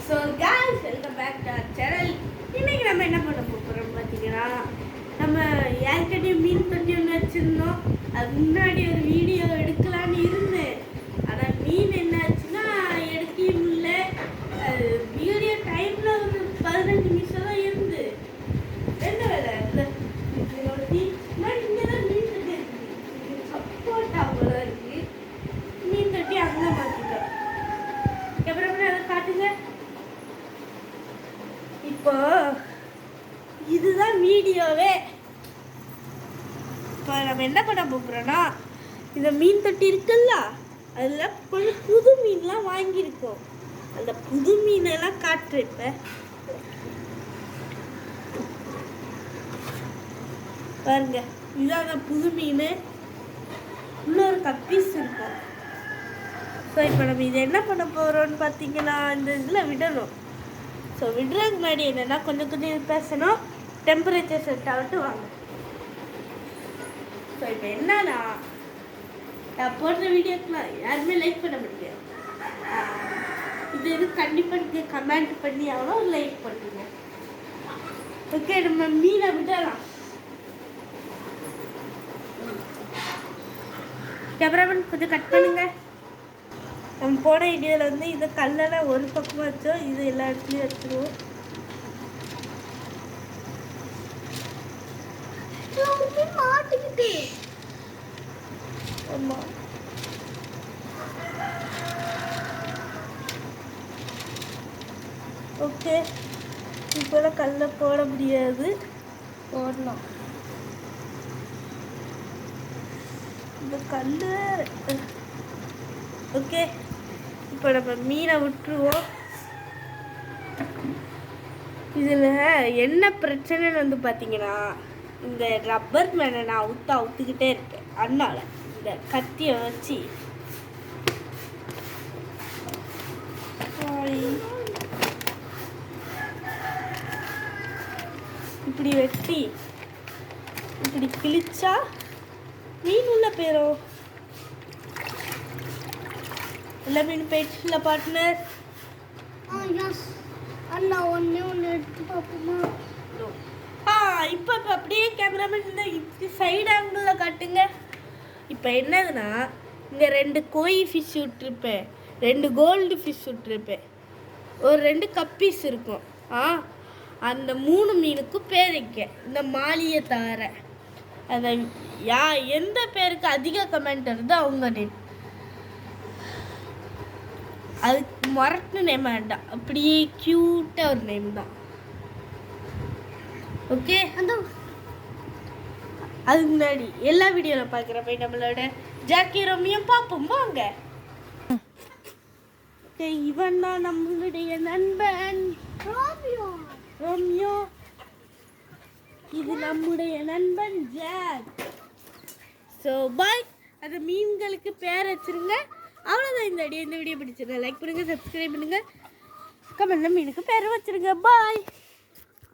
So guys, welcome back to our channel. இன்னைக்கு நம்ம என்ன பண்ண போகிறோம் பார்த்தீங்கன்னா, நம்ம ஏற்கனவே மீன் தொட்டி ஒன்று வச்சுருந்தோம். அது முன்னாடி ஒரு வீடியோ எடுக்கலான்னு இருந்தேன். ஆனால் மீன் என்னாச்சுன்னா எடுக்கையும் இல்லை. வீடியோ டைமில் ஒரு 15 நிமிஷம் தான் இருந்து என்ன வேலை இங்கே தான் மீன் தொட்டி இருக்குது. சப்போர்ட் அவ்வளோ இருக்குது. மீன் தொட்டி அங்கே மாற்றிட்டோம். அப்புறம் அதை காட்டுங்க. இப்போ இதுதான் வீடியோவே. இப்போ நம்ம என்ன பண்ண போகிறோன்னா, இந்த மீன் தொட்டி இருக்குல்ல, அதில் கொஞ்சம் புது மீன்லாம் வாங்கியிருக்கோம். அந்த புது மீனெல்லாம் காட்டுறேன். இப்போ பாருங்க, இதுதான் அந்த புது மீன். இன்னொரு கப்பீஸ் இருக்கும். ஸோ இப்போ நம்ம இதை என்ன பண்ண போகிறோம்னு பார்த்தீங்கன்னா, இந்த இதில் விடணும். ஸோ விடுறதுக்கு முன்னாடி என்னென்னா கொஞ்சம் பேசணும். டெம்பரேச்சர் செட் ஆகிட்டு வாங்க. ஸோ இப்போ என்னன்னா, நான் போடுற வீடியோக்கெலாம் யாருமே லைக் பண்ண முடியாது. இது எதுவும் கண்டிப்பாக நீங்கள் கமெண்ட் பண்ணி ஆகணும், ஒரு லைக் பண்ணுங்க. ஓகே, நம்ம மீனை விடலாம். கேமராமேன் கொஞ்சம் கட் பண்ணுங்க. நம்ம போன வீடியோவில் வந்து இந்த கல்லெல்லாம் ஒரு பக்கமாக வச்சோம், இது எல்லா இடத்துலையும் வச்சுருவோம். மாட்டிக்கிட்டு ஆமாம். ஓகே, இப்போலாம் கல்லை போட முடியாது, போடலாம். இந்த கல் ஓகே, இப்போ நம்ம மீனை விட்டுருவோம். இதில் என்ன பிரச்சனைன்னு வந்து பார்த்தீங்கன்னா, இந்த ரப்பர் மேலே நான் அவுத்துக்கிட்டே இருக்கேன். அதனால இந்த கத்தியை வச்சு இப்படி வெட்டி இப்படி கிழிச்சா மீன் உள்ள போயிடும். எல்லா மீன் போயிடுச்சுல பார்ட்னர். ஒன்று எடுத்து பார்ப்போமா? இப்போ அப்படியே கேமராமேன் இந்த இப்படி சைடு ஆங்கிளில் காட்டுங்க. இப்போ என்னதுன்னா, இங்கே 2 கோயி ஃபிஷ் விட்டுருப்பேன், 2 கோல்டு ஃபிஷ் விட்டுருப்பேன், ஒரு 2 கப்பீஸ் இருக்கும். அந்த 3 மீனுக்கும் பேர் வைக்க இந்த மாலியை தவிர அதை எந்த பேருக்கு அதிக கமெண்ட் வருதோ அவங்க நேம். அதுக்கு மொரட்டு நேம் வேண்டாம், அப்படியே க்யூட்டாக ஒரு நேம் தான். ஓகே, அதுக்கு முன்னாடி எல்லா வீடியோவில் பார்க்குறப்ப நம்மளோட ஜாக்கி ரோமியும் பார்ப்போம் வாங்க. ஓகே, இவன் தான் நம்மளுடைய நண்பன் ரோமியோ. இது நம்முடைய நண்பன் ஜாக். So bye. அந்த மீன்களுக்கு பேர் வச்சுருங்க. அவ்வளோதான். இந்த வீடியோ பிடிச்சிருங்க. லைக் பண்ணுங்கள், சப்ஸ்கிரைப் பண்ணுங்கள், கமெண்ட்ல மீனுக்கு பேர் வச்சுருங்க. பாய்.